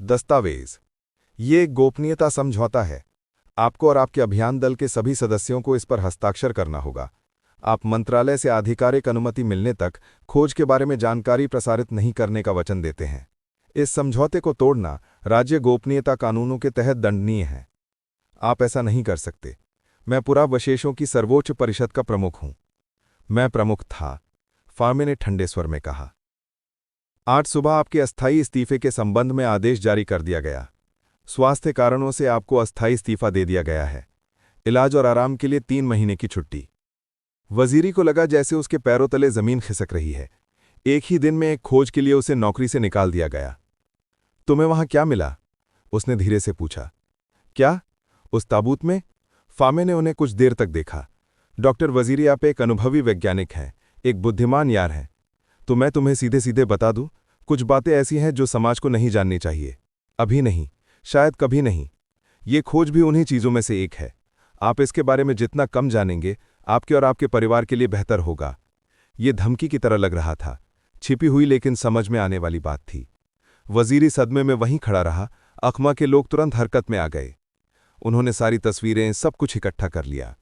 दस्तावेज। ये एक गोपनीयता समझौता है। आपको और आपके अभियान दल के सभी सदस्यों को इस पर हस्ताक्षर करना होगा। आप मंत्रालय से आधिकारिक अनुमति मिलने तक खोज के बारे में जानकारी प्रसारित नहीं करने का वचन देते हैं। इस समझौते को तोड़ना राज्य गोपनीयता कानूनों के तहत दंडनीय है। आप ऐसा नहीं कर सकते। मैं पुरावशेषों की सर्वोच्च परिषद का प्रमुख हूं। मैं प्रमुख था, फामे ने ठंडे स्वर में कहा। आज सुबह आपके अस्थायी इस्तीफे के संबंध में आदेश जारी कर दिया गया। स्वास्थ्य कारणों से आपको अस्थायी इस्तीफा दे दिया गया है। इलाज और आराम के लिए 3 महीने की छुट्टी। वजीरी को लगा जैसे उसके पैरों तले जमीन खिसक रही है। एक ही दिन में एक खोज के लिए उसे नौकरी से निकाल दिया गया। तुम्हें वहां क्या मिला? उसने धीरे से पूछा। क्या? उस ताबूत में? फामे ने उन्हें कुछ देर तक देखा। डॉक्टर वजीरी, आप एक अनुभवी वैज्ञानिक हैं, एक बुद्धिमान यार हैं। तो मैं तुम्हें सीधे सीधे बता दूं, कुछ बातें ऐसी हैं जो समाज को नहीं जाननी चाहिए। अभी नहीं, शायद कभी नहीं। ये खोज भी उन्हीं चीजों में से एक है। आप इसके बारे में जितना कम जानेंगे, आपके और आपके परिवार के लिए बेहतर होगा। ये धमकी की तरह लग रहा था, छिपी हुई लेकिन समझ में आने वाली बात थी। वजीरी सदमे में वहीं खड़ा रहा। अखमा के लोग तुरंत हरकत में आ गए। उन्होंने सारी तस्वीरें, सब कुछ इकट्ठा कर लिया।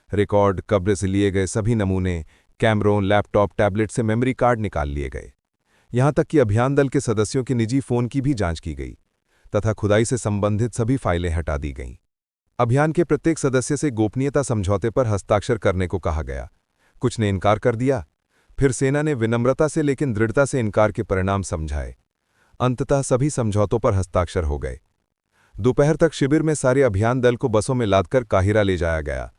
रिकॉर्ड, कब्र से लिए गए सभी नमूने, कैमरों, लैपटॉप, टैबलेट से मेमोरी कार्ड निकाल लिए गए। यहां तक कि अभियान दल के सदस्यों के निजी फोन की भी जांच की गई तथा खुदाई से संबंधित सभी फाइलें हटा दी गईं। अभियान के प्रत्येक सदस्य से गोपनीयता समझौते पर हस्ताक्षर करने को कहा गया। कुछ ने इनकार कर दिया। फिर सेना ने विनम्रता से लेकिन दृढ़ता से इनकार के परिणाम समझाए। अंततः सभी समझौतों पर हस्ताक्षर हो गए। दोपहर तक शिविर में सारे अभियान दल को बसों में लादकर काहिरा ले जाया गया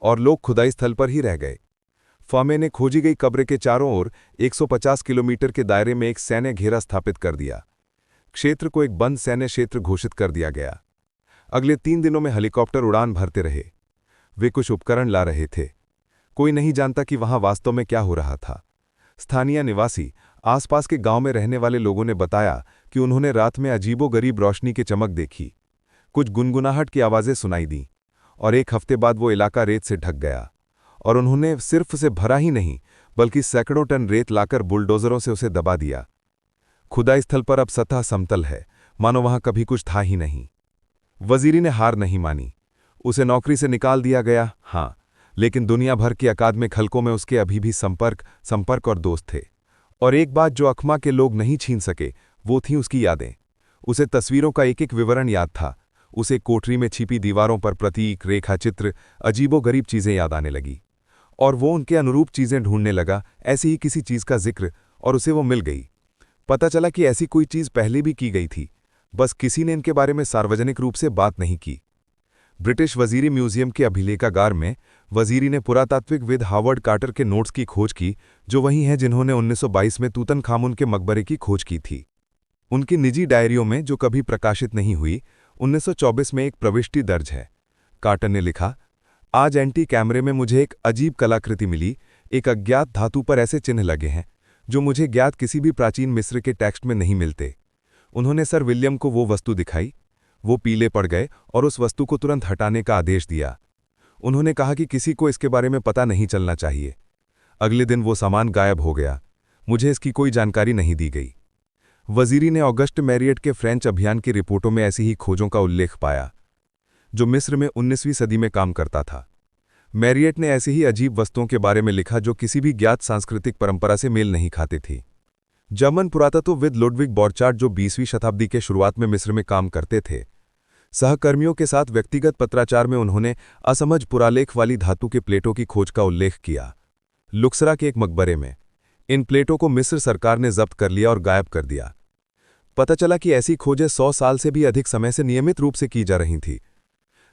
और लोग खुदाई स्थल पर ही रह गए। फामे ने खोजी गई कब्र के चारों ओर 150 किलोमीटर के दायरे में एक सैन्य घेरा स्थापित कर दिया। क्षेत्र को एक बंद सैन्य क्षेत्र घोषित कर दिया गया। अगले 3 दिनों में हेलीकॉप्टर उड़ान भरते रहे। वे कुछ उपकरण ला रहे थे। कोई नहीं जानता कि वहां वास्तव में क्या हो रहा था। स्थानीय निवासी, आसपास के गांव में रहने वाले लोगों ने बताया कि उन्होंने रात में अजीबोगरीब रोशनी की चमक देखी। कुछ गुनगुनाहट की आवाजें सुनाई दीं और 1 हफ्ते बाद वो इलाका रेत से ढक गया और उन्होंने सिर्फ उसे भरा ही नहीं बल्कि सैकड़ों टन रेत लाकर बुलडोजरों से उसे दबा दिया। खुदाई स्थल पर अब सतह समतल है, मानो वहां कभी कुछ था ही नहीं। वजीरी ने हार नहीं मानी। उसे नौकरी से निकाल दिया गया, हाँ, लेकिन दुनिया भर के अकादमिक हलकों में उसके अभी भी संपर्क और दोस्त थे। और एक बात जो अखमा के लोग नहीं छीन सके, वो थीं उसकी यादें। उसे तस्वीरों का एक एक विवरण याद था। उसे कोठरी में छिपी दीवारों पर प्रतीक, रेखाचित्र, अजीबोगरीब चीजें याद आने लगी और वो उनके अनुरूप चीजें ढूंढने लगा, ऐसी ही किसी चीज का जिक्र, और उसे वो मिल गई। पता चला कि ऐसी कोई चीज पहले भी की गई थी, बस किसी ने इनके बारे में सार्वजनिक रूप से बात नहीं की। ब्रिटिश वजीरी म्यूजियम के अभिलेखागार में वजीरी ने पुरातात्विकविद हावर्ड कार्टर के नोट्स की खोज की, जो वही हैं जिन्होंने 1922 में तूतनखामुन के मकबरे की खोज की थी। उनकी निजी डायरियों में, जो कभी प्रकाशित नहीं हुई, 1924 में एक प्रविष्टि दर्ज है। कार्टर ने लिखा, आज एंटी कैमरे में मुझे एक अजीब कलाकृति मिली। एक अज्ञात धातु पर ऐसे चिन्ह लगे हैं जो मुझे ज्ञात किसी भी प्राचीन मिस्र के टेक्स्ट में नहीं मिलते। उन्होंने सर विलियम को वो वस्तु दिखाई। वो पीले पड़ गए और उस वस्तु को तुरंत हटाने का आदेश दिया। उन्होंने कहा कि किसी को इसके बारे में पता नहीं चलना चाहिए। अगले दिन वो सामान गायब हो गया। मुझे इसकी कोई जानकारी नहीं दी गई। वजीरी ने ऑगस्ट मैरियट के फ्रेंच अभियान की रिपोर्टों में ऐसी ही खोजों का उल्लेख पाया, जो मिस्र में 19वीं सदी में काम करता था। मैरियट ने ऐसी ही अजीब वस्तुओं के बारे में लिखा जो किसी भी ज्ञात सांस्कृतिक परंपरा से मेल नहीं खाती थी। जर्मन पुरातत्वविद लुडविग बॉर्चार्ड, जो 20वीं शताब्दी के शुरुआत में मिस्र में काम करते थे, सहकर्मियों के साथ व्यक्तिगत पत्राचार में उन्होंने असमझ पुरालेख वाली धातु के प्लेटों की खोज का उल्लेख किया। लुक्सरा के एक मकबरे में इन प्लेटों को मिस्र सरकार ने जब्त कर लिया और गायब कर दिया। पता चला कि ऐसी खोजें 100 साल से भी अधिक समय से नियमित रूप से की जा रही थीं,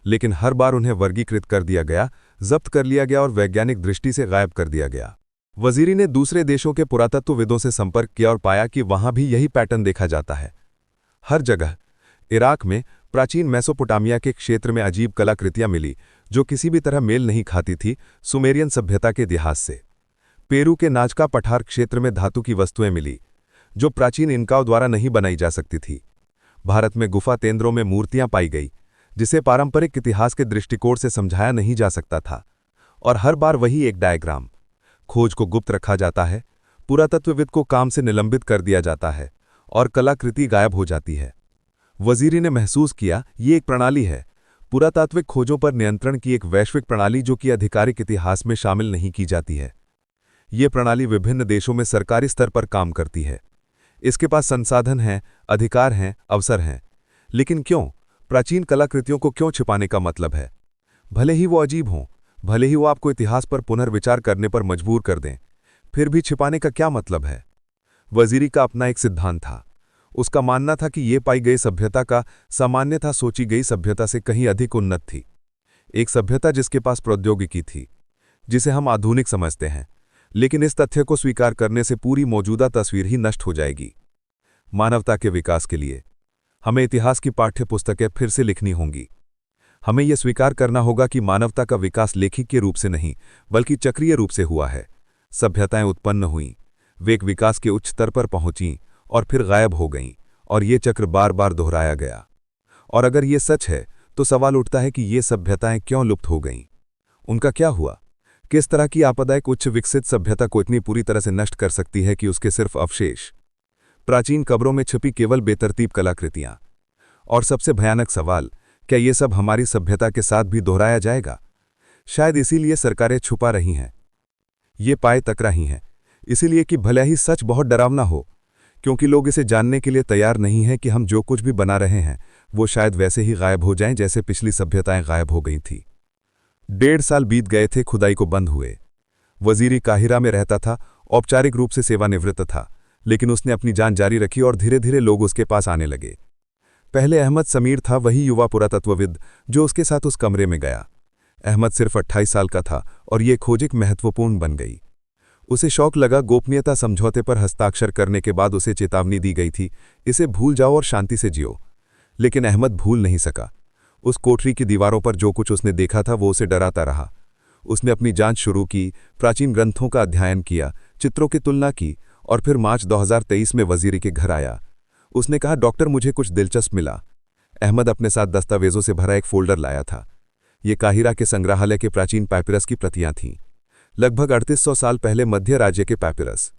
लेकिन हर बार उन्हें वर्गीकृत कर दिया गया, जब्त कर लिया गया और वैज्ञानिक दृष्टि से गायब कर दिया गया। वजीरी ने दूसरे देशों के पुरातत्वविदों से संपर्क किया और पाया कि वहां भी यही पैटर्न देखा जाता है। हर जगह इराक में प्राचीन मेसोपोटामिया के क्षेत्र में अजीब कलाकृतियां मिली जो किसी भी तरह मेल नहीं खाती थी सुमेरियन सभ्यता के इतिहास से। पेरू के नाजका पठार क्षेत्र में धातु की वस्तुएं मिली जो प्राचीन इनकाओं द्वारा नहीं बनाई जा सकती थी। भारत में गुफा तेंद्रों में मूर्तियां पाई गई जिसे पारंपरिक इतिहास के दृष्टिकोण से समझाया नहीं जा सकता था, और हर बार वही एक डायग्राम। खोज को गुप्त रखा जाता है, पुरातत्वविद को काम से निलंबित कर दिया जाता है और कलाकृति गायब हो जाती है। वजीरी ने महसूस किया, ये एक प्रणाली है, पुरातात्विक खोजों पर नियंत्रण की एक वैश्विक प्रणाली जो कि आधिकारिक इतिहास में शामिल नहीं की जाती है। ये प्रणाली विभिन्न देशों में सरकारी स्तर पर काम करती है। इसके पास संसाधन हैं, अधिकार हैं, अवसर हैं। लेकिन क्यों? प्राचीन कलाकृतियों को क्यों छिपाने का मतलब है? भले ही वो अजीब हों, भले ही वो आपको इतिहास पर पुनर्विचार करने पर मजबूर कर दें, फिर भी छिपाने का क्या मतलब है? वजीरी का अपना एक सिद्धांत था। उसका मानना था कि ये पाई गई सभ्यता का सामान्यतः सोची गई सभ्यता से कहीं अधिक उन्नत थी। एक सभ्यता जिसके पास प्रौद्योगिकी थी, जिसे हम आधुनिक समझते हैं, लेकिन इस तथ्य को स्वीकार करने से पूरी मौजूदा तस्वीर ही नष्ट हो जाएगी। मानवता के विकास के लिए हमें इतिहास की पाठ्यपुस्तकें फिर से लिखनी होंगी। हमें यह स्वीकार करना होगा कि मानवता का विकास लेखिक रूप से नहीं, बल्कि चक्रीय रूप से हुआ है। सभ्यताएं उत्पन्न हुईं, वे एक विकास के उच्च स्तर पर पहुंचीं और फिर गायब हो गईं, और ये चक्र बार बार दोहराया गया। और अगर ये सच है, तो सवाल उठता है कि ये सभ्यताएं क्यों लुप्त हो गईं? उनका क्या हुआ? किस तरह की आपदा एक उच्च विकसित सभ्यता को इतनी पूरी तरह से नष्ट कर सकती है कि उसके सिर्फ अवशेष, प्राचीन कब्रों में छिपी केवल बेतरतीब कलाकृतियां? और सबसे भयानक सवाल, क्या ये सब हमारी सभ्यता के साथ भी दोहराया जाएगा? शायद इसीलिए सरकारें छुपा रही हैं, ये पाए तक रही हैं, इसीलिए कि भले ही सच बहुत डरावना हो, क्योंकि लोग इसे जानने के लिए तैयार नहीं हैं कि हम जो कुछ भी बना रहे हैं वो शायद वैसे ही गायब हो जाएं जैसे पिछली सभ्यताएं गायब हो गई थी। 1.5 साल बीत गए थे, खुदाई को बंद हुए। वजीरी काहिरा में रहता था, औपचारिक रूप से सेवानिवृत्त था, लेकिन उसने अपनी जान जारी रखी और धीरे धीरे लोग उसके पास आने लगे। पहले अहमद समीर था, वही युवा पुरातत्वविद जो उसके साथ उस कमरे में गया। अहमद सिर्फ 28 साल का था और ये खोज एक महत्वपूर्ण बन गई। उसे शौक लगा, गोपनीयता समझौते पर हस्ताक्षर करने के बाद उसे चेतावनी दी गई थी, इसे भूल जाओ और शांति से जियो। लेकिन अहमद भूल नहीं सका। उस कोठरी की दीवारों पर जो कुछ उसने देखा था वो उसे डराता रहा। उसने अपनी जांच शुरू की, प्राचीन ग्रंथों का अध्ययन किया, चित्रों की तुलना की, और फिर मार्च 2023 में वजीरी के घर आया। उसने कहा, डॉक्टर मुझे कुछ दिलचस्प मिला। अहमद अपने साथ दस्तावेजों से भरा एक फोल्डर लाया था। ये काहिरा के संग्रहालय के प्राचीन पैपिरस की प्रतियां थीं, लगभग 3800 साल पहले मध्य राज्य के पैपिरस।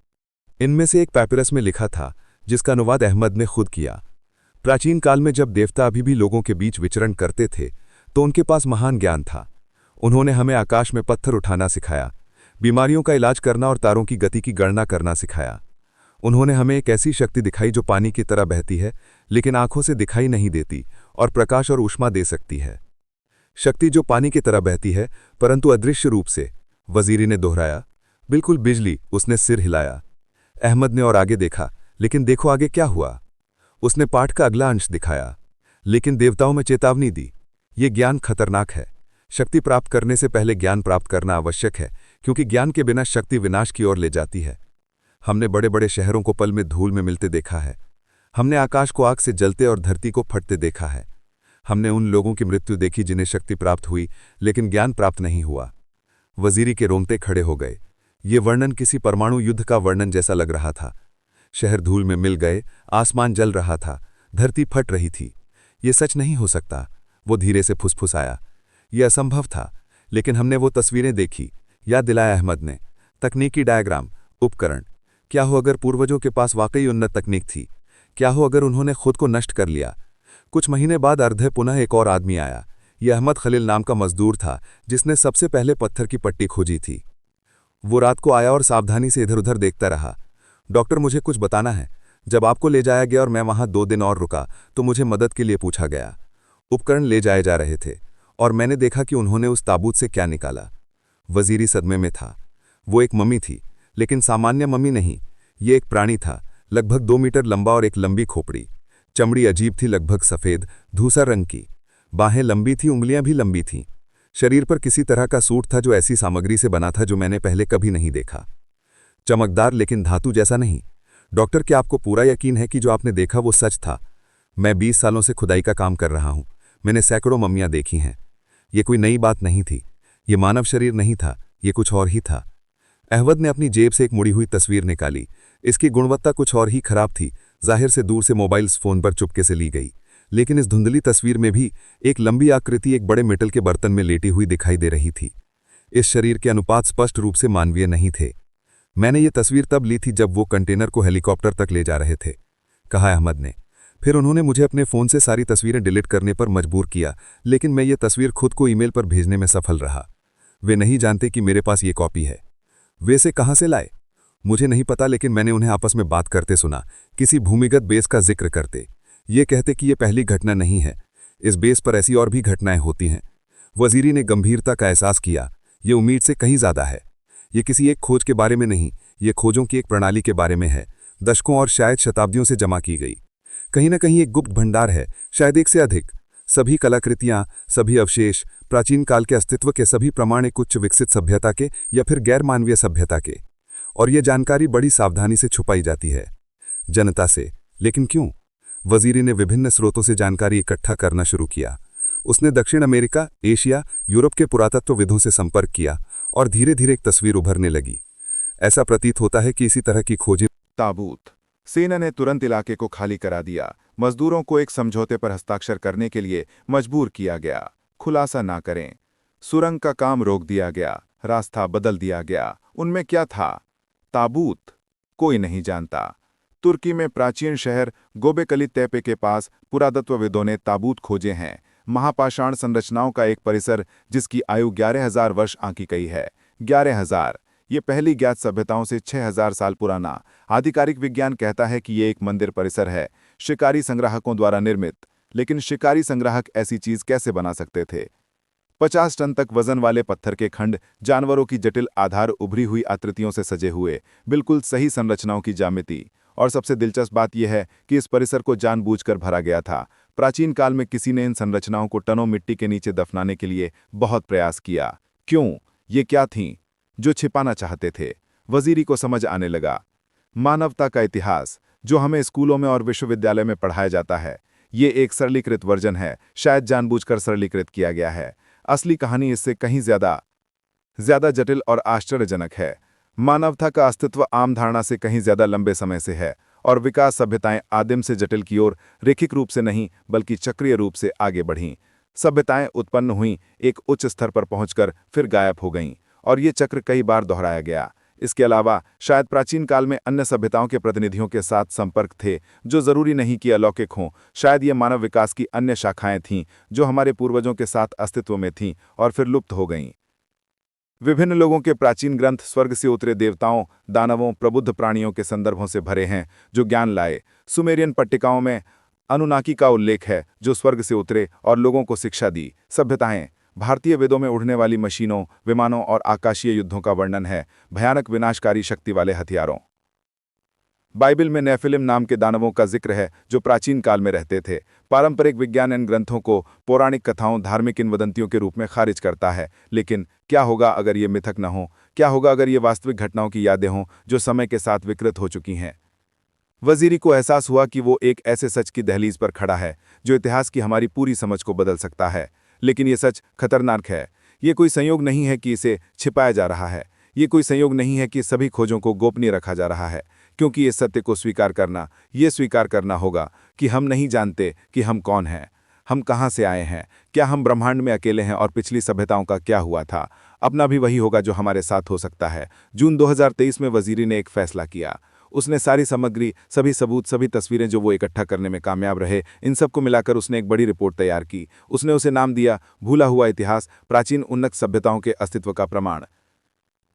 इनमें से एक पैपिरस में लिखा था, जिसका अनुवाद अहमद ने खुद किया। प्राचीन काल में जब देवता अभी भी लोगों के बीच विचरण करते थे, तो उनके पास महान ज्ञान था। उन्होंने हमें आकाश में पत्थर उठाना सिखाया, बीमारियों का इलाज करना और तारों की गति की गणना करना सिखाया। उन्होंने हमें एक ऐसी शक्ति दिखाई जो पानी की तरह बहती है, लेकिन आंखों से दिखाई नहीं देती और प्रकाश और ऊष्मा दे सकती है। शक्ति जो पानी की तरह बहती है, परंतु अदृश्य रूप से, वजीरी ने दोहराया। बिल्कुल बिजली, उसने सिर हिलाया। अहमद ने और आगे देखा, लेकिन देखो आगे क्या हुआ। उसने पाठ का अगला अंश दिखाया, लेकिन देवताओं में चेतावनी दी, ये ज्ञान खतरनाक है। शक्ति प्राप्त करने से पहले ज्ञान प्राप्त करना आवश्यक है, क्योंकि ज्ञान के बिना शक्ति विनाश की ओर ले जाती है। हमने बड़े बड़े शहरों को पल में धूल में मिलते देखा है। हमने आकाश को आग से जलते और धरती को फटते देखा है। हमने उन लोगों की मृत्यु देखी जिन्हें शक्ति प्राप्त हुई, लेकिन ज्ञान प्राप्त नहीं हुआ। वजीरी के रोंगटे खड़े हो गए। ये वर्णन किसी परमाणु युद्ध का वर्णन जैसा लग रहा था। शहर धूल में मिल गए, आसमान जल रहा था, धरती फट रही थी। ये सच नहीं हो सकता, वो धीरे से फुसफुसाया। ये असंभव था, लेकिन हमने वो तस्वीरें देखी, याद दिलाया अहमद ने। तकनीकी डायग्राम, उपकरण। क्या हो अगर पूर्वजों के पास वाकई उन्नत तकनीक थी? क्या हो अगर उन्होंने खुद को नष्ट कर लिया? कुछ महीने बाद अर्धे पुनः एक और आदमी आया। यह अहमद खलील नाम का मजदूर था, जिसने सबसे पहले पत्थर की पट्टी खोजी थी। वो रात को आया और सावधानी से इधर उधर देखता रहा। डॉक्टर मुझे कुछ बताना है। जब आपको ले जाया गया और मैं वहां 2 दिन और रुका, तो मुझे मदद के लिए पूछा गया। उपकरण ले जाए जा रहे थे और मैंने देखा कि उन्होंने उस ताबूत से क्या निकाला। वजीरी सदमे में था। वो एक मम्मी थी, लेकिन सामान्य मम्मी नहीं। ये एक प्राणी था, लगभग 2 मीटर लंबा और एक लंबी खोपड़ी। चमड़ी अजीब थी, लगभग सफ़ेद धूसर रंग की। बाहें लंबी थीं, उंगलियां भी लंबी थीं। शरीर पर किसी तरह का सूट था जो ऐसी सामग्री से बना था जो मैंने पहले कभी नहीं देखा। चमकदार, लेकिन धातु जैसा नहीं। डॉक्टर, क्या आपको पूरा यकीन है कि जो आपने देखा वो सच था? मैं 20 सालों से खुदाई का काम कर रहा हूं। मैंने सैकड़ों मम्मियां देखी हैं। ये कोई नई बात नहीं थी। ये मानव शरीर नहीं था, ये कुछ और ही था। अहमद ने अपनी जेब से एक मुड़ी हुई तस्वीर निकाली। इसकी गुणवत्ता कुछ और ही खराब थी। जाहिर से दूर से मोबाइल फोन पर चुपके से ली गई, लेकिन इस धुंधली तस्वीर में भी एक लंबी आकृति एक बड़े मेटल के बर्तन में लेटी हुई दिखाई दे रही थी। इस शरीर के अनुपात स्पष्ट रूप से मानवीय नहीं थे। मैंने ये तस्वीर तब ली थी जब वो कंटेनर को हेलीकॉप्टर तक ले जा रहे थे, कहा अहमद ने। फिर उन्होंने मुझे अपने फ़ोन से सारी तस्वीरें डिलीट करने पर मजबूर किया, लेकिन मैं ये तस्वीर खुद को ईमेल पर भेजने में सफल रहा। वे नहीं जानते कि मेरे पास ये कॉपी है। वे इसे कहाँ से लाए मुझे नहीं पता, लेकिन मैंने उन्हें आपस में बात करते सुना, किसी भूमिगत बेस का जिक्र करते। ये कहते कि ये पहली घटना नहीं है, इस बेस पर ऐसी और भी घटनाएं होती हैं। वजीरी ने गंभीरता का एहसास किया, ये उम्मीद से कहीं ज़्यादा है। ये किसी एक खोज के बारे में नहीं, ये खोजों की एक प्रणाली के बारे में है, दशकों और शायद शताब्दियों से जमा की गई। कहीं न कहीं एक गुप्त भंडार है, शायद एक से अधिक। सभी कलाकृतियां, सभी अवशेष, प्राचीन काल के अस्तित्व के सभी प्रमाण एक उच्च विकसित सभ्यता के या फिर गैर मानवीय सभ्यता के। और ये जानकारी बड़ी सावधानी से छुपाई जाती है जनता से। लेकिन क्यों? वजीरी ने विभिन्न स्रोतों से जानकारी इकट्ठा करना शुरू किया। उसने दक्षिण अमेरिका, एशिया, यूरोप के पुरातत्वविदों से संपर्क किया और धीरे धीरे एक तस्वीर उभरने लगी। ऐसा प्रतीत होता है कि इसी तरह की खोजें। ताबूत। सेना ने तुरंत इलाके को खाली करा दिया। मजदूरों को एक समझौते पर हस्ताक्षर करने के लिए मजबूर किया गया। खुलासा ना करें। सुरंग का काम रोक दिया गया, रास्ता बदल दिया गया। उनमें क्या था? ताबूत। कोई नहीं जानता। तुर्की में प्राचीन शहर गोबेकली तेपे के पास पुरातत्वविदों ने ताबूत खोजे हैं। महापाषाण संरचनाओं का एक परिसर जिसकी आयु 11,000 वर्ष आंकी गई है। 11,000। ये पहली ज्ञात सभ्यताओं से 6,000 साल पुराना। आधिकारिक विज्ञान कहता है कि ये एक मंदिर परिसर है, शिकारी संग्राहकों द्वारा निर्मित। लेकिन शिकारी संग्राहक ऐसी चीज कैसे बना सकते थे? 50 टन तक वजन वाले पत्थर के खंड, जानवरों की जटिल आधार उभरी हुई आकृतियों से सजे हुए, बिल्कुल सही संरचनाओं की ज्यामिति। और सबसे दिलचस्प बात यह है कि इस परिसर को जानबूझकर भरा गया था। प्राचीन काल में किसी ने इन संरचनाओं को टनों मिट्टी के नीचे दफनाने के लिए बहुत प्रयास किया। क्यों? ये क्या थीं जो छिपाना चाहते थे? वजीरी को समझ आने लगा। मानवता का इतिहास जो हमें स्कूलों में और विश्वविद्यालय में पढ़ाया जाता है, ये एक सरलीकृत वर्जन है, शायद जानबूझकर सरलीकृत किया गया है। असली कहानी इससे कहीं ज्यादा जटिल और आश्चर्यजनक है। मानवता का अस्तित्व आम धारणा से कहीं ज्यादा लंबे समय से है, और विकास सभ्यताएं आदिम से जटिल की ओर रैखिक रूप से नहीं बल्कि चक्रीय रूप से आगे बढ़ीं। सभ्यताएं उत्पन्न हुईं, एक उच्च स्तर पर पहुंचकर फिर गायब हो गईं, और ये चक्र कई बार दोहराया गया। इसके अलावा शायद प्राचीन काल में अन्य सभ्यताओं के प्रतिनिधियों के साथ संपर्क थे जो जरूरी नहीं कि अलौकिक हों। शायद ये मानव विकास की अन्य शाखाएं थीं जो हमारे पूर्वजों के साथ अस्तित्व में थीं और फिर लुप्त हो गईं। विभिन्न लोगों के प्राचीन ग्रंथ स्वर्ग से उतरे देवताओं, दानवों, प्रबुद्ध प्राणियों के संदर्भों से भरे हैं जो ज्ञान लाए। सुमेरियन पट्टिकाओं में अनुनाकी का उल्लेख है जो स्वर्ग से उतरे और लोगों को शिक्षा दी। सभ्यताएं। भारतीय वेदों में उड़ने वाली मशीनों, विमानों और आकाशीय युद्धों का वर्णन है, भयानक विनाशकारी शक्ति वाले हथियारों। बाइबिल में नेफिलिम नाम के दानवों का जिक्र है जो प्राचीन काल में रहते थे। पारंपरिक विज्ञान इन ग्रंथों को पौराणिक कथाओं, धार्मिक किंवदंतियों के रूप में खारिज करता है। लेकिन क्या होगा अगर ये मिथक न हो? क्या होगा अगर ये वास्तविक घटनाओं की यादें हों जो समय के साथ विकृत हो चुकी हैं? वजीरी को एहसास हुआ कि वो एक ऐसे सच की दहलीज पर खड़ा है जो इतिहास की हमारी पूरी समझ को बदल सकता है। लेकिन ये सच खतरनाक है। ये कोई संयोग नहीं है कि इसे छिपाया जा रहा है। ये कोई संयोग नहीं है कि सभी खोजों को गोपनीय रखा जा रहा है, क्योंकि इस सत्य को स्वीकार करना होगा कि हम नहीं जानते कि हम कौन हैं, हम कहाँ से आए हैं, क्या हम ब्रह्मांड में अकेले हैं और पिछली सभ्यताओं का क्या हुआ था। अपना भी वही होगा जो हमारे साथ हो सकता है। जून 2023 में वजीरी ने एक फैसला किया। उसने सारी सामग्री, सभी सबूत, सभी तस्वीरें जो वो इकट्ठा करने में कामयाब रहे, इन सब को मिलाकर उसने एक बड़ी रिपोर्ट तैयार की। उसने उसे नाम दिया भूला हुआ इतिहास, प्राचीन उन्नत सभ्यताओं के अस्तित्व का प्रमाण।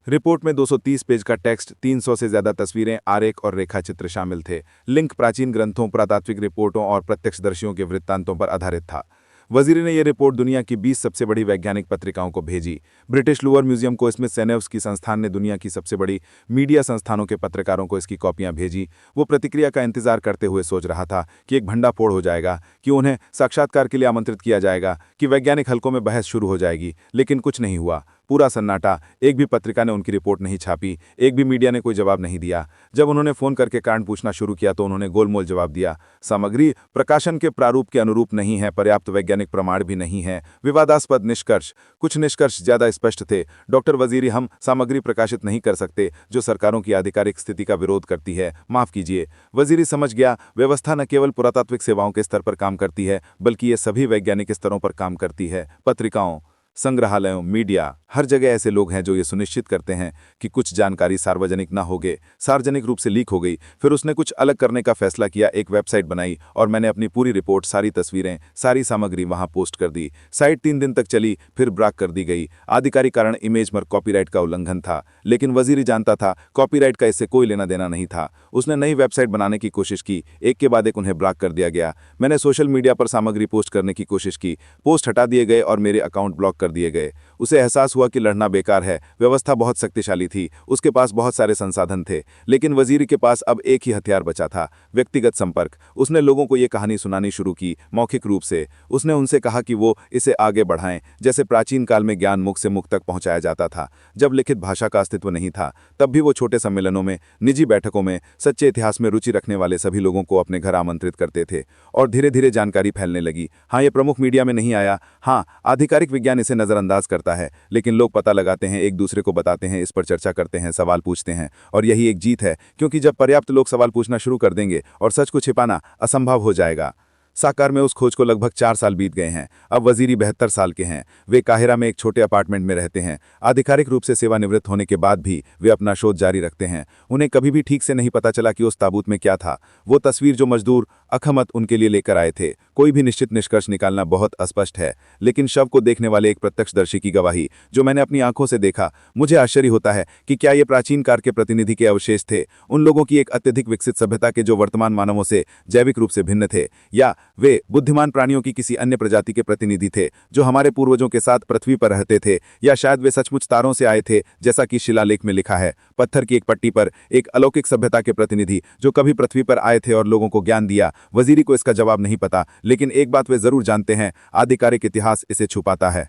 रिपोर्ट में 230 पेज का टेक्स्ट, 300 से ज्यादा तस्वीरें, आरेख और रेखाचित्र शामिल थे। लिंक प्राचीन ग्रंथों, पुरातात्विक रिपोर्टों और प्रत्यक्षदर्शियों के वृत्तांतों पर आधारित था। वजीरी ने यह रिपोर्ट दुनिया की 20 सबसे बड़ी वैज्ञानिक पत्रिकाओं को भेजी। ब्रिटिश लूवर म्यूजियम को स्मिथसोनियन संस्थान ने दुनिया की सबसे बड़ी मीडिया संस्थानों के पत्रकारों को इसकी कॉपियां भेजी। वो प्रतिक्रिया का इंतजार करते हुए सोच रहा था कि एक भंडाफोड़ हो जाएगा, कि उन्हें साक्षात्कार के लिए आमंत्रित किया जाएगा, कि वैज्ञानिक हलकों में बहस शुरू हो जाएगी। लेकिन कुछ नहीं हुआ। पूरा सन्नाटा। एक भी पत्रिका ने उनकी रिपोर्ट नहीं छापी, एक भी मीडिया ने कोई जवाब नहीं दिया। जब उन्होंने फोन करके कारण पूछना शुरू किया तो उन्होंने गोलमोल जवाब दिया। सामग्री प्रकाशन के प्रारूप के अनुरूप नहीं है, पर्याप्त वैज्ञानिक प्रमाण भी नहीं है। विवादास्पद निष्कर्ष। कुछ निष्कर्ष ज्यादा स्पष्ट थे। डॉक्टर वजीरी, हम सामग्री प्रकाशित नहीं कर सकते जो सरकारों की आधिकारिक स्थिति का विरोध करती है, माफ कीजिए। वजीरी समझ गया, व्यवस्था न केवल पुरातात्विक सेवाओं के स्तर पर काम करती है बल्कि ये सभी वैज्ञानिक स्तरों पर काम करती है। पत्रिकाओं, संग्रहालयों, मीडिया, हर जगह ऐसे लोग हैं जो ये सुनिश्चित करते हैं कि कुछ जानकारी सार्वजनिक ना हो गए, सार्वजनिक रूप से लीक हो गई। फिर उसने कुछ अलग करने का फैसला किया, एक वेबसाइट बनाई और मैंने अपनी पूरी रिपोर्ट, सारी तस्वीरें, सारी सामग्री वहां पोस्ट कर दी। साइट 3 दिन तक चली, फिर ब्लॉक कर दी गई। आधिकारिक कारण इमेज पर कॉपीराइट का उल्लंघन था, लेकिन वजीरी जानता था कॉपीराइट का इससे कोई लेना देना नहीं था। उसने नई वेबसाइट बनाने की कोशिश की, एक के बाद एक उन्हें ब्लॉक कर दिया गया। मैंने सोशल मीडिया पर सामग्री पोस्ट करने की कोशिश की, पोस्ट हटा दिए गए और मेरे अकाउंट ब्लॉक कर दिए गए। उसे एहसास हुआ कि लड़ना बेकार है। व्यवस्था बहुत शक्तिशाली थी, उसके पास बहुत सारे संसाधन थे, लेकिन वजीर के पास अब एक ही हथियार बचा था, व्यक्तिगत संपर्क। उसने लोगों को ये कहानी सुनानी शुरू की, मौखिक रूप से। उसने उनसे कहा कि वो इसे आगे बढ़ाएं, जैसे प्राचीन काल में ज्ञान मुख से मुख तक पहुंचाया जाता था। जब लिखित भाषा का अस्तित्व नहीं था, तब भी वो छोटे सम्मेलनों में, निजी बैठकों में सच्चे इतिहास में रुचि रखने वाले सभी लोगों को अपने घर आमंत्रित करते थे और धीरे धीरे जानकारी फैलने लगी। हाँ, ये प्रमुख मीडिया में नहीं आया। हाँ, आधिकारिक विज्ञान इसे नजरअंदाज करता है, लेकिन लोग पता लगाते हैं, एक दूसरे को बताते हैं, इस पर चर्चा करते हैं, सवाल पूछते हैं। और यही एक जीत है, क्योंकि जब पर्याप्त लोग सवाल पूछना शुरू कर देंगे और सच को छिपाना असंभव हो जाएगा। साकार में उस खोज को लगभग 4 साल बीत गए हैं। अब वजीरी 72 साल के हैं। वे काहिरा में एक छोटे अपार्टमेंट में रहते हैं। आधिकारिक रूप से सेवानिवृत्त होने के बाद भी वे अपना शोध जारी रखते हैं। उन्हें कभी भी ठीक से नहीं पता चला कि उस ताबूत में क्या था। वो तस्वीर जो मजदूर अखमत उनके लिए लेकर आए थे, कोई भी निश्चित निष्कर्ष निकालना बहुत अस्पष्ट है, लेकिन शव को देखने वाले एक प्रत्यक्षदर्शी की गवाही जो मैंने अपनी आंखों से देखा, मुझे आश्चर्य होता है कि क्या ये प्राचीन काल के प्रतिनिधि के अवशेष थे, उन लोगों की एक अत्यधिक विकसित सभ्यता के जो वर्तमान मानवों से जैविक रूप से भिन्न थे, या वे बुद्धिमान प्राणियों की किसी अन्य प्रजाति के प्रतिनिधि थे जो हमारे पूर्वजों के साथ पृथ्वी पर रहते थे, या शायद वे सचमुच तारों से आए थे, जैसा कि शिलालेख में लिखा है, पत्थर की एक पट्टी पर एक अलौकिक सभ्यता के प्रतिनिधि जो कभी पृथ्वी पर आए थे और लोगों को ज्ञान दिया। वजीरी को इसका जवाब नहीं पता, लेकिन एक बात वे जरूर जानते हैं, आधिकारिक इतिहास इसे छुपाता है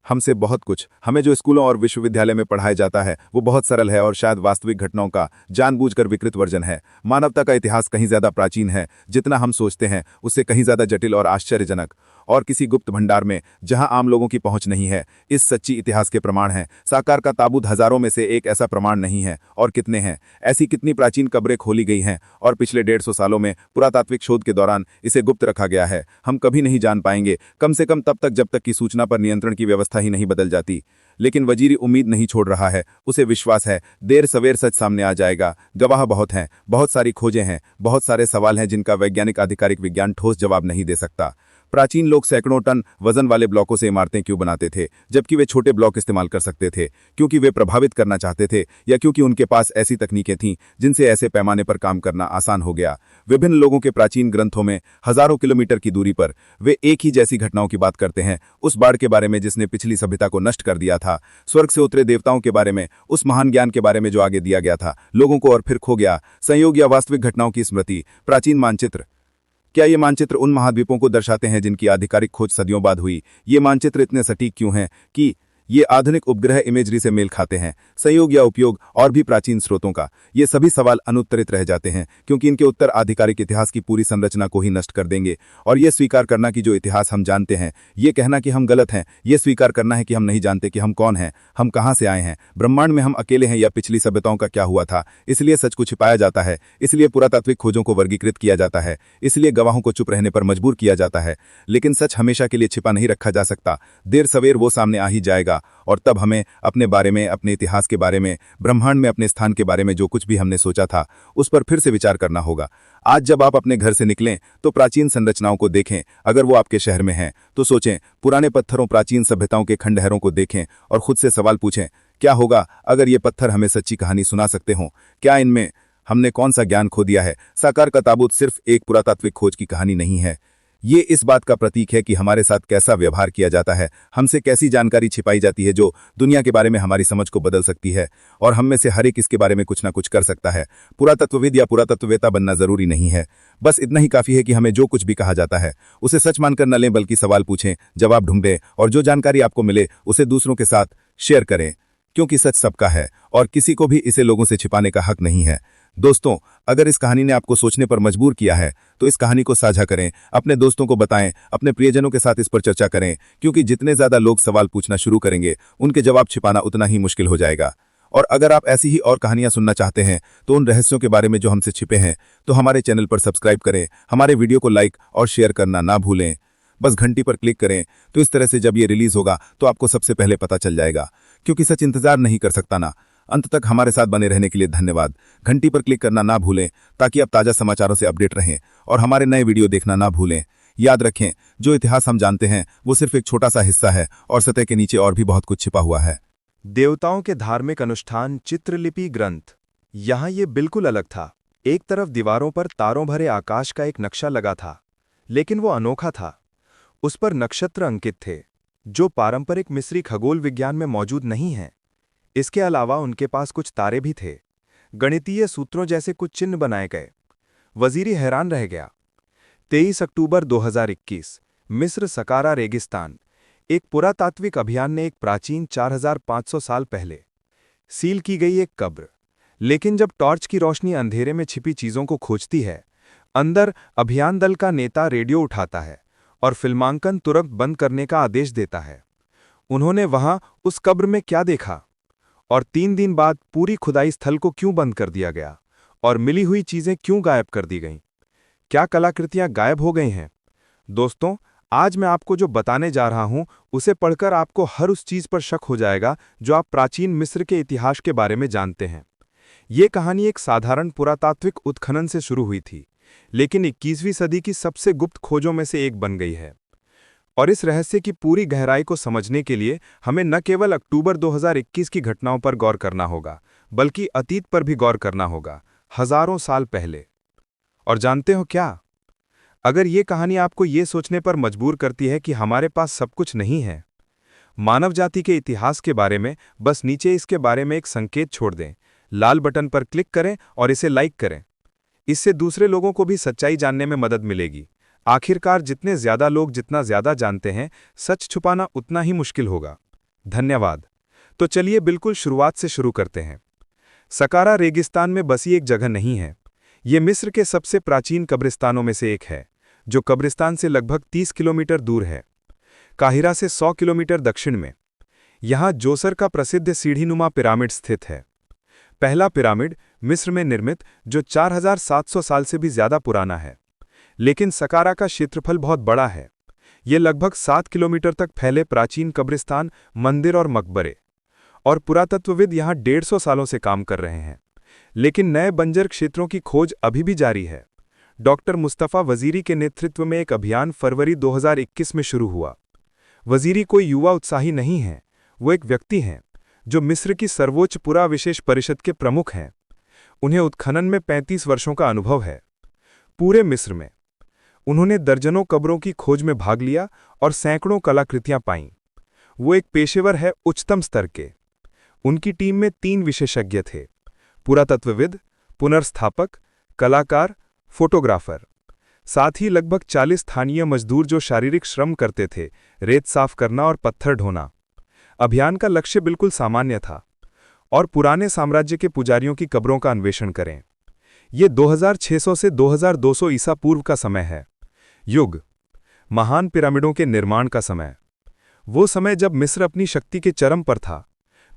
हमसे बहुत कुछ। हमें जो स्कूलों और विश्वविद्यालय में पढ़ाया जाता है वो बहुत सरल है और शायद वास्तविक घटनाओं का जानबूझकर विकृत वर्जन है। मानवता का इतिहास कहीं ज्यादा प्राचीन है, जितना हम सोचते हैं उससे कहीं ज्यादा जटिल और आश्चर्यजनक, और किसी गुप्त भंडार में जहां आम लोगों की पहुंच नहीं है। इस सच्ची इतिहास के प्रमाण हैं। साकार का ताबूत हजारों में से एक ऐसा प्रमाण नहीं है। और कितने हैं? ऐसी कितनी प्राचीन कब्रें खोली गई हैं और पिछले 150 सालों में पुरातात्विक शोध के दौरान इसे गुप्त रखा गया है। हम कभी नहीं जान पाएंगे, कम से कम तब तक जब तक कि सूचना पर नियंत्रण की व्यवस्था ही नहीं बदल जाती। लेकिन वजीरी उम्मीद नहीं छोड़ रहा है। उसे विश्वास है देर सवेर सच सामने आ जाएगा। गवाह बहुत हैं, बहुत सारी खोजें हैं, बहुत सारे सवाल हैं जिनका वैज्ञानिक आधिकारिक विज्ञान ठोस जवाब नहीं दे सकता। प्राचीन लोग सैकड़ों टन वजन वाले ब्लॉकों से इमारतें क्यों बनाते थे, जबकि वे छोटे ब्लॉक इस्तेमाल कर सकते थे? क्योंकि वे प्रभावित करना चाहते थे, या क्योंकि उनके पास ऐसी तकनीकें थीं जिनसे ऐसे पैमाने पर काम करना आसान हो गया? विभिन्न लोगों के प्राचीन ग्रंथों में हजारों किलोमीटर की दूरी पर वे एक ही जैसी घटनाओं की बात करते हैं। उस बाढ़ के बारे में जिसने पिछली सभ्यता को नष्ट कर दिया था, स्वर्ग से उतरे देवताओं के बारे में, उस महान ज्ञान के बारे में जो आगे दिया गया था लोगों को और फिर खो गया। संयोग या वास्तविक घटनाओं की स्मृति? प्राचीन मानचित्र? क्या ये मानचित्र उन महाद्वीपों को दर्शाते हैं जिनकी आधिकारिक खोज सदियों बाद हुई? ये मानचित्र इतने सटीक क्यों हैं कि ये आधुनिक उपग्रह इमेजरी से मेल खाते हैं? संयोग या उपयोग और भी प्राचीन स्रोतों का? ये सभी सवाल अनुत्तरित रह जाते हैं, क्योंकि इनके उत्तर आधिकारिक इतिहास की पूरी संरचना को ही नष्ट कर देंगे। और ये स्वीकार करना कि जो इतिहास हम जानते हैं, ये कहना कि हम गलत हैं, ये स्वीकार करना है कि हम नहीं जानते कि हम कौन हैं, हम कहाँ से आए हैं, ब्रह्मांड में हम अकेले हैं या पिछली सभ्यताओं का क्या हुआ था। इसलिए सच को छिपाया जाता है, इसलिए पुरातात्विक खोजों को वर्गीकृत किया जाता है, इसलिए गवाहों को चुप रहने पर मजबूर किया जाता है। लेकिन सच हमेशा के लिए छिपा नहीं रखा जा सकता। देर सवेर वो सामने आ ही जाएगा, और तब हमें अपने बारे में, अपने इतिहास के बारे में, ब्रह्मांड में अपने स्थान के बारे में जो कुछ भी हमने सोचा था उस पर फिर से विचार करना होगा। आज जब आप अपने घर से निकलें तो प्राचीन संरचनाओं को देखें। अगर वो आपके शहर में हैं तो सोचें, पुराने पत्थरों, प्राचीन सभ्यताओं के खंडहरों को देखें और खुद से सवाल पूछें, क्या होगा अगर ये पत्थर हमें सच्ची कहानी सुना सकते हों? क्या इनमें हमने कौन सा ज्ञान खो दिया है? साकार का ताबूत सिर्फ एक पुरातात्विक खोज की कहानी नहीं है, ये इस बात का प्रतीक है कि हमारे साथ कैसा व्यवहार किया जाता है, हमसे कैसी जानकारी छिपाई जाती है जो दुनिया के बारे में हमारी समझ को बदल सकती है, और हम में से हर एक इसके बारे में कुछ ना कुछ कर सकता है। पुरातत्वविद या पुरातत्ववेत्ता बनना जरूरी नहीं है, बस इतना ही काफी है कि हमें जो कुछ भी कहा जाता है उसे सच मानकर न लें, बल्कि सवाल पूछें, जवाब ढूंढें, और जो जानकारी आपको मिले उसे दूसरों के साथ शेयर करें, क्योंकि सच सबका है और किसी को भी इसे लोगों से छिपाने का हक नहीं है। दोस्तों, अगर इस कहानी ने आपको सोचने पर मजबूर किया है तो इस कहानी को साझा करें, अपने दोस्तों को बताएं, अपने प्रियजनों के साथ इस पर चर्चा करें, क्योंकि जितने ज्यादा लोग सवाल पूछना शुरू करेंगे उनके जवाब छिपाना उतना ही मुश्किल हो जाएगा। और अगर आप ऐसी ही और कहानियां सुनना चाहते हैं तो उन रहस्यों के बारे में जो हमसे छिपे हैं, तो हमारे चैनल पर सब्सक्राइब करें, हमारे वीडियो को लाइक और शेयर करना ना भूलें। बस घंटी पर क्लिक करें। तो इस तरह से जब ये रिलीज होगा तो आपको सबसे पहले पता चल जाएगा, क्योंकि सच इंतजार नहीं कर सकता ना। अंत तक हमारे साथ बने रहने के लिए धन्यवाद। घंटी पर क्लिक करना ना भूलें ताकि आप ताज़ा समाचारों से अपडेट रहें और हमारे नए वीडियो देखना ना भूलें। याद रखें, जो इतिहास हम जानते हैं वो सिर्फ एक छोटा सा हिस्सा है और सतह के नीचे और भी बहुत कुछ छिपा हुआ है। देवताओं के धार्मिक अनुष्ठान, चित्रलिपि, ग्रंथ, यहाँ ये बिल्कुल अलग था। एक तरफ दीवारों पर तारों भरे आकाश का एक नक्शा लगा था, लेकिन वो अनोखा था। उस पर नक्षत्र अंकित थे, जो पारंपरिक मिस्री खगोल विज्ञान में मौजूद नहीं हैं। इसके अलावा उनके पास कुछ तारे भी थे, गणितीय सूत्रों जैसे कुछ चिन्ह बनाए गए। वजीरी हैरान रह गया। 23 अक्टूबर 2021, मिस्र सकारा रेगिस्तान। एक पुरातात्विक अभियान ने एक प्राचीन 4500 साल पहले सील की गई एक कब्र, लेकिन जब टॉर्च की रोशनी अंधेरे में छिपी चीजों को खोजती है, अंदर अभियान दल का नेता रेडियो उठाता है और फिल्मांकन तुरंत बंद करने का आदेश देता है। उन्होंने वहां उस कब्र में क्या देखा, और 3 दिन बाद पूरी खुदाई स्थल को क्यों बंद कर दिया गया, और मिली हुई चीजें क्यों गायब कर दी गईं? क्या कलाकृतियां गायब हो गई हैं? दोस्तों, आज मैं आपको जो बताने जा रहा हूं, उसे पढ़कर आपको हर उस चीज पर शक हो जाएगा जो आप प्राचीन मिस्र के इतिहास के बारे में जानते हैं। ये कहानी एक साधारण पुरातात्विक उत्खनन से शुरू हुई थी, लेकिन 21वीं सदी की सबसे गुप्त खोजों में से एक बन गई है। और इस रहस्य की पूरी गहराई को समझने के लिए हमें न केवल अक्टूबर 2021 की घटनाओं पर गौर करना होगा, बल्कि अतीत पर भी गौर करना होगा, हजारों साल पहले। और जानते हो क्या? अगर ये कहानी आपको ये सोचने पर मजबूर करती है कि हमारे पास सब कुछ नहीं है, मानव जाति के इतिहास के बारे में, बस नीचे इसके बारे में एक संकेत छोड़ दें। लाल बटन पर क्लिक करें और इसे लाइक करें। इससे दूसरे लोगों को भी सच्चाई जानने में मदद मिलेगी। आखिरकार जितने ज्यादा लोग जितना ज्यादा जानते हैं, सच छुपाना उतना ही मुश्किल होगा। धन्यवाद। तो चलिए बिल्कुल शुरुआत से शुरू करते हैं। सकारा रेगिस्तान में बसी एक जगह नहीं है। ये मिस्र के सबसे प्राचीन कब्रिस्तानों में से एक है, जो कब्रिस्तान से लगभग 30 किलोमीटर दूर है, काहिरा से 100 किलोमीटर दक्षिण में। यहाँ जोसर का प्रसिद्ध सीढ़ीनुमा पिरामिड स्थित है। पहला पिरामिड मिस्र में निर्मित, जो 4700 साल से भी ज्यादा पुराना है। लेकिन सकारा का क्षेत्रफल बहुत बड़ा है। ये लगभग 7 किलोमीटर तक फैले प्राचीन कब्रिस्तान, मंदिर और मकबरे, और पुरातत्वविद यहाँ 150 सालों से काम कर रहे हैं। लेकिन नए बंजर क्षेत्रों की खोज अभी भी जारी है। डॉक्टर मुस्तफ़ा वजीरी के नेतृत्व में एक अभियान फरवरी 2021 में शुरू हुआ। वजीरी कोई युवा उत्साही नहीं है, वो एक व्यक्ति हैं जो मिस्र की सर्वोच्च पुराविशेष परिषद के प्रमुख हैं। उन्हें उत्खनन में 35 वर्षों का अनुभव है। पूरे मिस्र में उन्होंने दर्जनों कब्रों की खोज में भाग लिया और सैकड़ों कलाकृतियां पाईं। वो एक पेशेवर है उच्चतम स्तर के। उनकी टीम में 3 विशेषज्ञ थे: पुरातत्वविद, पुनर्स्थापक, कलाकार, फोटोग्राफर। साथ ही लगभग 40 स्थानीय मजदूर जो शारीरिक श्रम करते थे, रेत साफ करना और पत्थर ढोना। अभियान का लक्ष्य बिल्कुल सामान्य था, और पुराने साम्राज्य के पुजारियों की कब्रों का अन्वेषण करें। ये 2600 से 2200 ईसा पूर्व का समय है। युग, महान पिरामिडों के निर्माण का समय। वो समय जब मिस्र अपनी शक्ति के चरम पर था।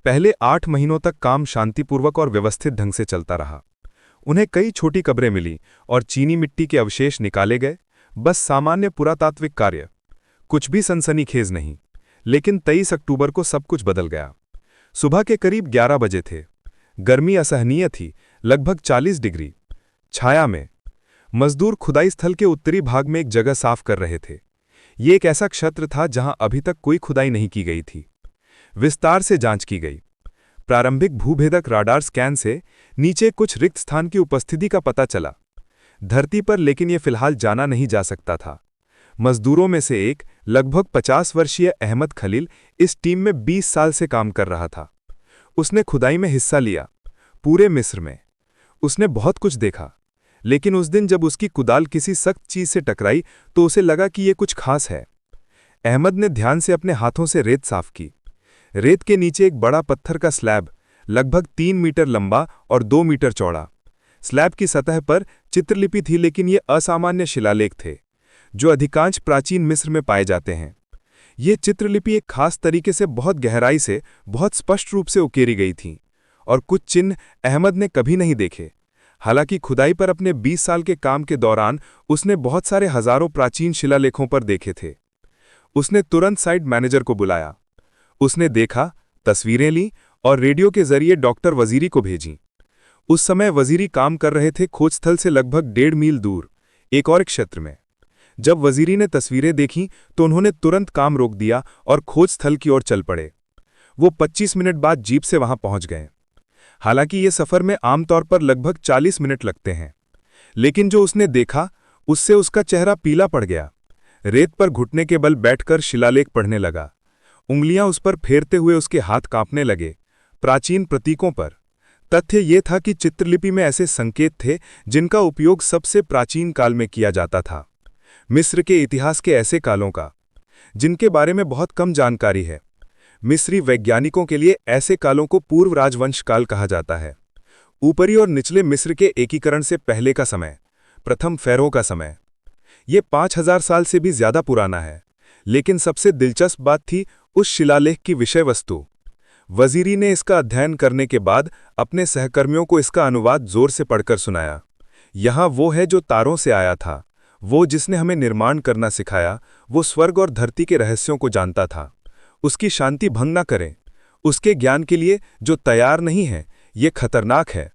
पहले 8 महीनों तक काम शांतिपूर्वक और व्यवस्थित ढंग से चलता रहा। उन्हें कई छोटी कब्रें मिली और चीनी मिट्टी के अवशेष निकाले गए। बस सामान्य पुरातात्विक कार्य, कुछ भी सनसनीखेज नहीं। लेकिन 23 अक्टूबर को सब कुछ बदल गया। सुबह के करीब 11 बजे थे। गर्मी असहनीय थी, लगभग 40 डिग्री। छाया में मजदूर खुदाई स्थल के उत्तरी भाग में एक जगह साफ कर रहे थे। ये एक ऐसा क्षेत्र था जहां अभी तक कोई खुदाई नहीं की गई थी। विस्तार से जांच की गई। प्रारंभिक भूभेदक राडार स्कैन से नीचे कुछ रिक्त स्थान की उपस्थिति का पता चला धरती पर, लेकिन यह फिलहाल जाना नहीं जा सकता था। मजदूरों में से एक, लगभग 50 वर्षीय अहमद खलील, इस टीम में 20 साल से काम कर रहा था। उसने खुदाई में हिस्सा लिया, पूरे मिस्र में। उसने बहुत कुछ देखा, लेकिन उस दिन जब उसकी कुदाल किसी सख्त चीज से टकराई तो उसे लगा कि यह कुछ खास है। अहमद ने ध्यान से अपने हाथों से रेत साफ की। रेत के नीचे एक बड़ा पत्थर का स्लैब, लगभग 3 मीटर लंबा और 2 मीटर चौड़ा। स्लैब की सतह पर चित्रलिपि थी, लेकिन ये असामान्य शिलालेख थे जो अधिकांश प्राचीन मिस्र में पाए जाते हैं। ये चित्रलिपि एक खास तरीके से बहुत गहराई से, बहुत स्पष्ट रूप से उकेरी गई थीं, और कुछ चिन्ह अहमद ने कभी नहीं देखे। हालांकि खुदाई पर अपने 20 साल के काम के दौरान उसने बहुत सारे हजारों प्राचीन शिलालेखों पर देखे थे। उसने तुरंत साइट मैनेजर को बुलाया। उसने देखा, तस्वीरें ली और रेडियो के जरिए डॉक्टर वजीरी को भेजी। उस समय वजीरी काम कर रहे थे खोजस्थल से लगभग 1.5 मील दूर एक और क्षेत्र में। जब वजीरी ने तस्वीरें देखीं तो उन्होंने तुरंत काम रोक दिया और खोजस्थल की ओर चल पड़े। वो 25 मिनट बाद जीप से वहां पहुंच गए। हालांकि ये सफर में आमतौर पर लगभग 40 मिनट लगते हैं, लेकिन जो उसने देखा उससे उसका चेहरा पीला पड़ गया। रेत पर घुटने के बल बैठकर शिलालेख पढ़ने लगा। उंगलियां उस पर फेरते हुए उसके हाथ कांपने लगे, प्राचीन प्रतीकों पर। तथ्य ये था कि चित्रलिपि में ऐसे संकेत थे जिनका उपयोग सबसे प्राचीन काल में किया जाता था, मिस्र के इतिहास के ऐसे कालों का जिनके बारे में बहुत कम जानकारी है। मिस्री वैज्ञानिकों के लिए ऐसे कालों को पूर्व राजवंश काल कहा जाता है। ऊपरी और निचले मिस्र के एकीकरण से पहले का समय, प्रथम फेरो का समय। ये 5000 साल से भी ज्यादा पुराना है। लेकिन सबसे दिलचस्प बात थी उस शिलालेख की विषय वस्तु। वजीरी ने इसका अध्ययन करने के बाद अपने सहकर्मियों को इसका अनुवाद जोर से पढ़कर सुनाया। यहाँ वो है जो तारों से आया था, वो जिसने हमें निर्माण करना सिखाया, वो स्वर्ग और धरती के रहस्यों को जानता था। उसकी शांति भंग न करें। उसके ज्ञान के लिए जो तैयार नहीं है, ये खतरनाक है।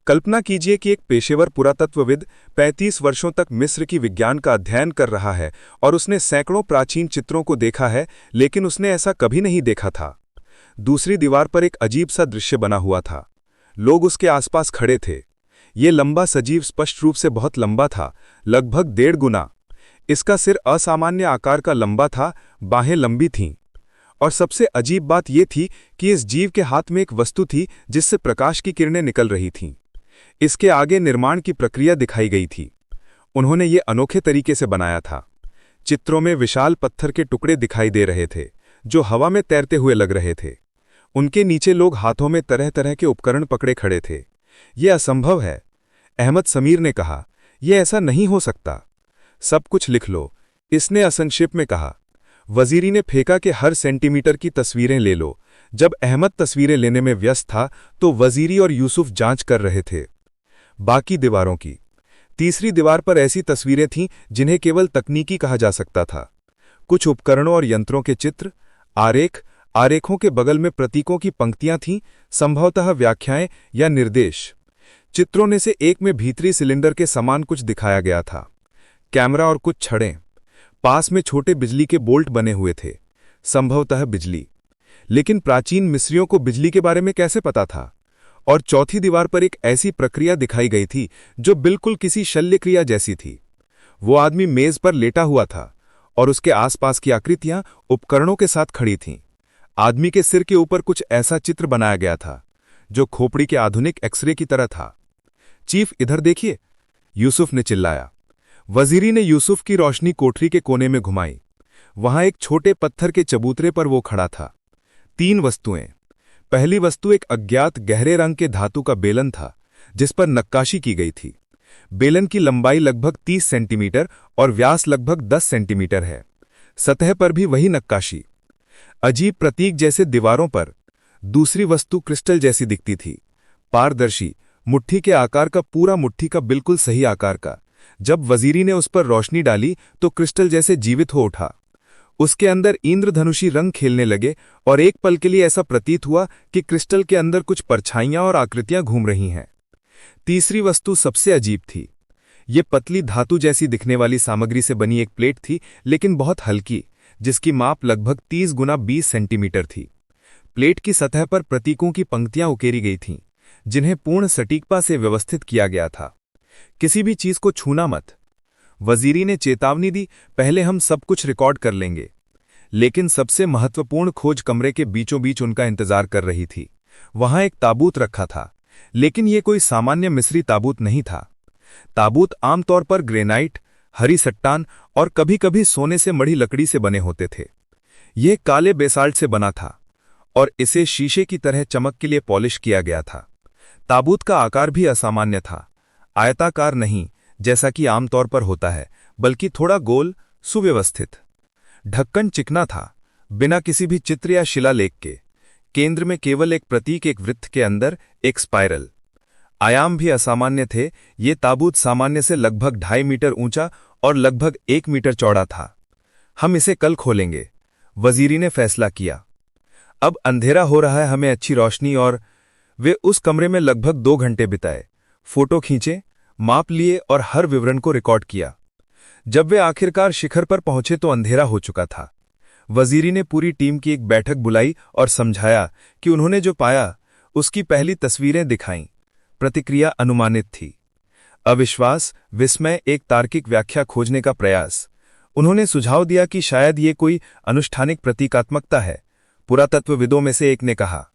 कल्पना कीजिए कि एक पेशेवर पुरातत्वविद 35 वर्षों तक मिस्र की विज्ञान का अध्ययन कर रहा है और उसने सैकड़ों प्राचीन चित्रों को देखा है, लेकिन उसने ऐसा कभी नहीं देखा था। दूसरी दीवार पर एक अजीब सा दृश्य बना हुआ था। लोग उसके आसपास खड़े थे। ये लंबा सजीव स्पष्ट रूप से बहुत लंबा था, लगभग 1.5 गुना। इसका सिर असामान्य आकार का लंबा था, बाहें लंबी थीं। और सबसे अजीब बात यह थी कि इस जीव के हाथ में एक वस्तु थी जिससे प्रकाश की किरणें निकल रही थीं। इसके आगे निर्माण की प्रक्रिया दिखाई गई थी। उन्होंने ये अनोखे तरीके से बनाया था। चित्रों में विशाल पत्थर के टुकड़े दिखाई दे रहे थे जो हवा में तैरते हुए लग रहे थे। उनके नीचे लोग हाथों में तरह तरह के उपकरण पकड़े खड़े थे। यह असंभव है, अहमद समीर ने कहा। यह ऐसा नहीं हो सकता। सब कुछ लिख लो, इसने असंक्षेप में कहा। वजीरी ने फेंका कि हर सेंटीमीटर की तस्वीरें ले लो। जब अहमद तस्वीरें लेने में व्यस्त था तो वजीरी और यूसुफ जांच कर रहे थे बाकी दीवारों की। तीसरी दीवार पर ऐसी तस्वीरें थीं जिन्हें केवल तकनीकी कहा जा सकता था। कुछ उपकरणों और यंत्रों के चित्र, आरेखों के बगल में प्रतीकों की पंक्तियां थीं, संभवतः व्याख्याएं या निर्देश। चित्रों में से एक में भीतरी सिलेंडर के समान कुछ दिखाया गया था, कैमरा और कुछ छड़ें। पास में छोटे बिजली के बोल्ट बने हुए थे, संभवतः बिजली। लेकिन प्राचीन मिस्रियों को बिजली के बारे में कैसे पता था? और चौथी दीवार पर एक ऐसी प्रक्रिया दिखाई गई थी जो बिल्कुल किसी शल्यक्रिया जैसी थी। वो आदमी मेज पर लेटा हुआ था और उसके आसपास की आकृतियां उपकरणों के साथ खड़ी थीं। आदमी के सिर के ऊपर कुछ ऐसा चित्र बनाया गया था जो खोपड़ी के आधुनिक एक्सरे की तरह था। चीफ, इधर देखिए, यूसुफ ने चिल्लाया। वजीरी ने यूसुफ की रोशनी कोठरी के कोने में घुमाई। वहां एक छोटे पत्थर के चबूतरे पर वो खड़ा था। 3 वस्तुएं। पहली वस्तु एक अज्ञात गहरे रंग के धातु का बेलन था जिस पर नक्काशी की गई थी। बेलन की लंबाई लगभग 30 सेंटीमीटर और व्यास लगभग 10 सेंटीमीटर है। सतह पर भी वही नक्काशी, अजीब प्रतीक जैसे दीवारों पर। दूसरी वस्तु क्रिस्टल जैसी दिखती थी, पारदर्शी, मुट्ठी के आकार का, पूरा मुट्ठी का बिल्कुल सही आकार का। जब वजीरी ने उस पर रोशनी डाली तो क्रिस्टल जैसे जीवित हो उठा। उसके अंदर इंद्रधनुषी रंग खेलने लगे और एक पल के लिए ऐसा प्रतीत हुआ कि क्रिस्टल के अंदर कुछ परछाइयां और आकृतियां घूम रही हैं। तीसरी वस्तु सबसे अजीब थी। ये पतली धातु जैसी दिखने वाली सामग्री से बनी एक प्लेट थी, लेकिन बहुत हल्की, जिसकी माप लगभग 30 गुना 20 सेंटीमीटर थी। प्लेट की सतह पर प्रतीकों की पंक्तियां उकेरी गई थीं, जिन्हें पूर्ण सटीकता से व्यवस्थित किया गया था। किसी भी चीज को छूना मत। वजीरी ने चेतावनी दी, पहले हम सब कुछ रिकॉर्ड कर लेंगे। लेकिन सबसे महत्वपूर्ण खोज कमरे के बीचों बीच उनका इंतजार कर रही थी। वहां एक ताबूत रखा था, लेकिन यह कोई सामान्य मिस्री ताबूत नहीं था। ताबूत आमतौर पर ग्रेनाइट, हरी सट्टान और कभी-कभी सोने से मढ़ी लकड़ी से बने होते थे। यह काले बेसाल्ट से बना था और इसे शीशे की तरह चमक के लिए पॉलिश किया गया था। ताबूत का आकार भी असामान्य था, आयताकार नहीं जैसा कि आमतौर पर होता है, बल्कि थोड़ा गोल, सुव्यवस्थित। ढक्कन चिकना था, बिना किसी भी चित्र या शिलालेख के। केंद्र में केवल एक प्रतीक, एक वृत्त के अंदर एक स्पाइरल। आयाम भी असामान्य थे। ये ताबूत सामान्य से लगभग 2.5 मीटर ऊंचा और लगभग 1 मीटर चौड़ा था। हम इसे कल खोलेंगे। वजीरी ने फैसला किया। अब अंधेरा हो रहा है, हमें अच्छी रोशनी। और वे उस कमरे में लगभग 2 घंटे बिताए, फोटो खींचे, माप लिए और हर विवरण को रिकॉर्ड किया। जब वे आखिरकार शिखर पर पहुंचे तो अंधेरा हो चुका था। वजीरी ने पूरी टीम की एक बैठक बुलाई और समझाया कि उन्होंने जो पाया उसकी पहली तस्वीरें दिखाईं। प्रतिक्रिया अनुमानित थी। अविश्वास, विस्मय, एक तार्किक व्याख्या खोजने का प्रयास। उन्होंने सुझाव दिया कि शायद ये कोई अनुष्ठानिक प्रतीकात्मकता है। पुरातत्वविदों में से एक ने कहा,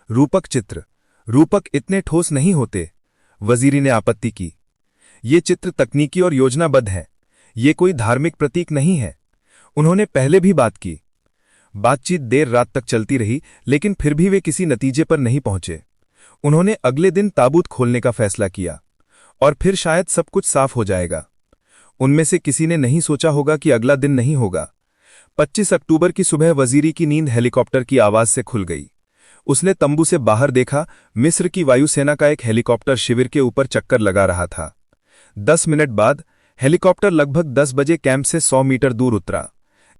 रूपक चित्र, रूपक इतने ठोस नहीं होते। वजीरी ने आपत्ति की, ये चित्र तकनीकी और योजनाबद्ध हैं, ये कोई धार्मिक प्रतीक नहीं है। उन्होंने पहले भी बात की। बातचीत देर रात तक चलती रही, लेकिन फिर भी वे किसी नतीजे पर नहीं पहुंचे। उन्होंने अगले दिन ताबूत खोलने का फैसला किया और फिर शायद सब कुछ साफ हो जाएगा। उनमें से किसी ने नहीं सोचा होगा कि अगला दिन नहीं होगा। 25 अक्टूबर की सुबह वजीरी की नींद हेलीकॉप्टर की आवाज से खुल गई। उसने तंबू से बाहर देखा। मिस्र की वायुसेना का एक हेलीकॉप्टर शिविर के ऊपर चक्कर लगा रहा था। 10 मिनट बाद हेलीकॉप्टर लगभग 10 बजे कैंप से 100 मीटर दूर उतरा।